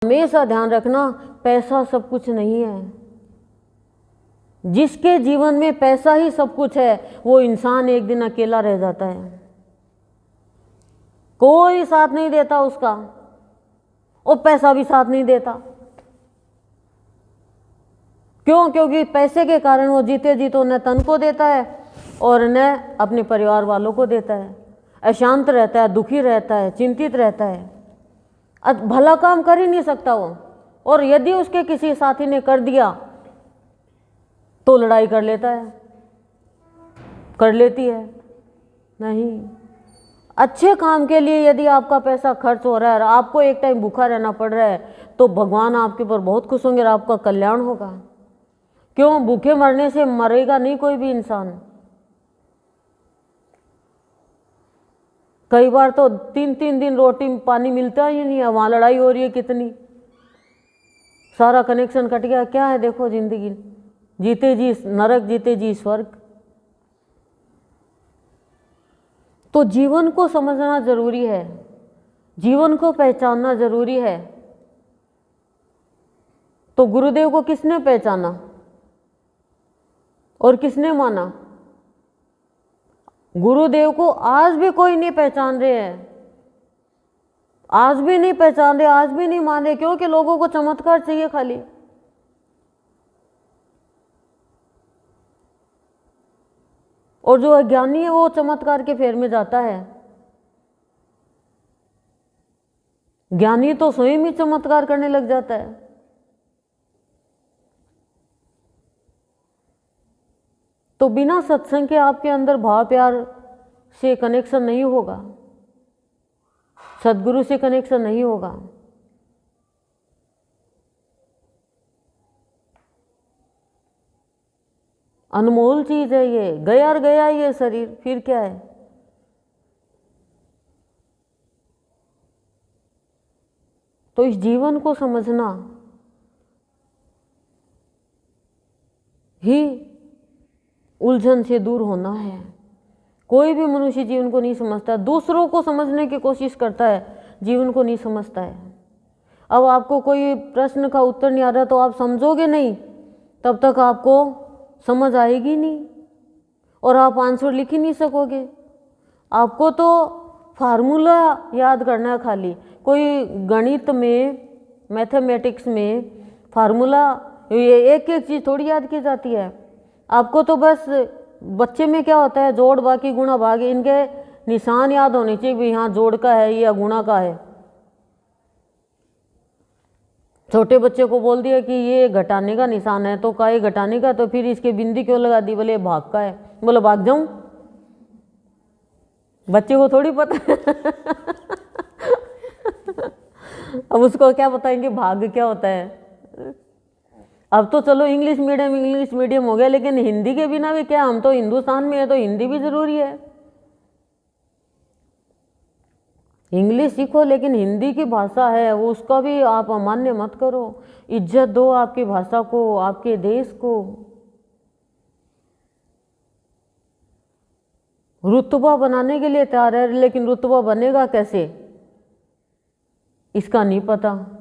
हमेशा ध्यान रखना, पैसा सब कुछ नहीं है। जिसके जीवन में पैसा ही सब कुछ है वो इंसान एक दिन अकेला रह जाता है, कोई साथ नहीं देता उसका, और पैसा भी साथ नहीं देता। क्यों? क्योंकि पैसे के कारण वो जीते जी तो न तन को देता है और न अपने परिवार वालों को देता है। अशांत रहता है, दुखी रहता है, चिंतित रहता है, भला काम कर ही नहीं सकता वो। और यदि उसके किसी साथी ने कर दिया तो लड़ाई कर लेता है, कर लेती है। नहीं, अच्छे काम के लिए यदि आपका पैसा खर्च हो रहा है और आपको एक टाइम भूखा रहना पड़ रहा है तो भगवान आपके ऊपर बहुत खुश होंगे और आपका कल्याण होगा। क्यों? भूखे मरने से मरेगा नहीं कोई भी इंसान। कई बार तो 3-3 दिन रोटी पानी मिलता ही नहीं है, वहाँ लड़ाई हो रही है कितनी, सारा कनेक्शन कट गया। क्या है? देखो जिंदगी, जीते जी नरक, जीते जी स्वर्ग। तो जीवन को समझना जरूरी है, जीवन को पहचानना जरूरी है। तो गुरुदेव को किसने पहचाना और किसने माना? गुरुदेव को आज भी कोई नहीं पहचान रहे हैं, आज भी नहीं पहचान रहे, आज भी नहीं मान रहे। क्योंकि लोगों को चमत्कार चाहिए खाली। और जो अज्ञानी है वो चमत्कार के फेर में जाता है। ज्ञानी तो स्वयं ही चमत्कार करने लग जाता है। तो बिना सत्संग के आपके अंदर भाव प्यार से कनेक्शन नहीं होगा, सद्गुरु से कनेक्शन नहीं होगा। अनमोल चीज है ये, गया और गया ये शरीर, फिर क्या है। तो इस जीवन को समझना ही उलझन से दूर होना है। कोई भी मनुष्य जीवन को नहीं समझता, दूसरों को समझने की कोशिश करता है, जीवन को नहीं समझता है। अब आपको कोई प्रश्न का उत्तर नहीं आ रहा तो आप समझोगे नहीं, तब तक आपको समझ आएगी नहीं और आप आंसर लिख ही नहीं सकोगे। आपको तो फार्मूला याद करना है खाली। कोई गणित में, मैथमेटिक्स में फार्मूला, ये एक एक चीज़ थोड़ी याद की जाती है। आपको तो बस बच्चे में क्या होता है, जोड़ बाकी गुणा भाग, इनके निशान याद होने चाहिए भी हाँ जोड़ का है या गुणा का है। छोटे बच्चे को बोल दिया कि ये घटाने का निशान है तो का ये घटाने का, तो फिर इसके बिंदी क्यों लगा दी? बोले भाग का है। बोले भाग जाऊं? बच्चे को थोड़ी पता अब उसको क्या बताएंगे भाग क्या होता है। अब तो चलो इंग्लिश मीडियम हो गया, लेकिन हिंदी के बिना भी क्या, हम तो हिंदुस्तान में है तो हिंदी भी जरूरी है। इंग्लिश सीखो लेकिन हिंदी की भाषा है वो, उसका भी आप अमान्य मत करो। इज्जत दो आपकी भाषा को, आपके देश को। रुतबा बनाने के लिए तैयार है, लेकिन रुतबा बनेगा कैसे इसका नहीं पता।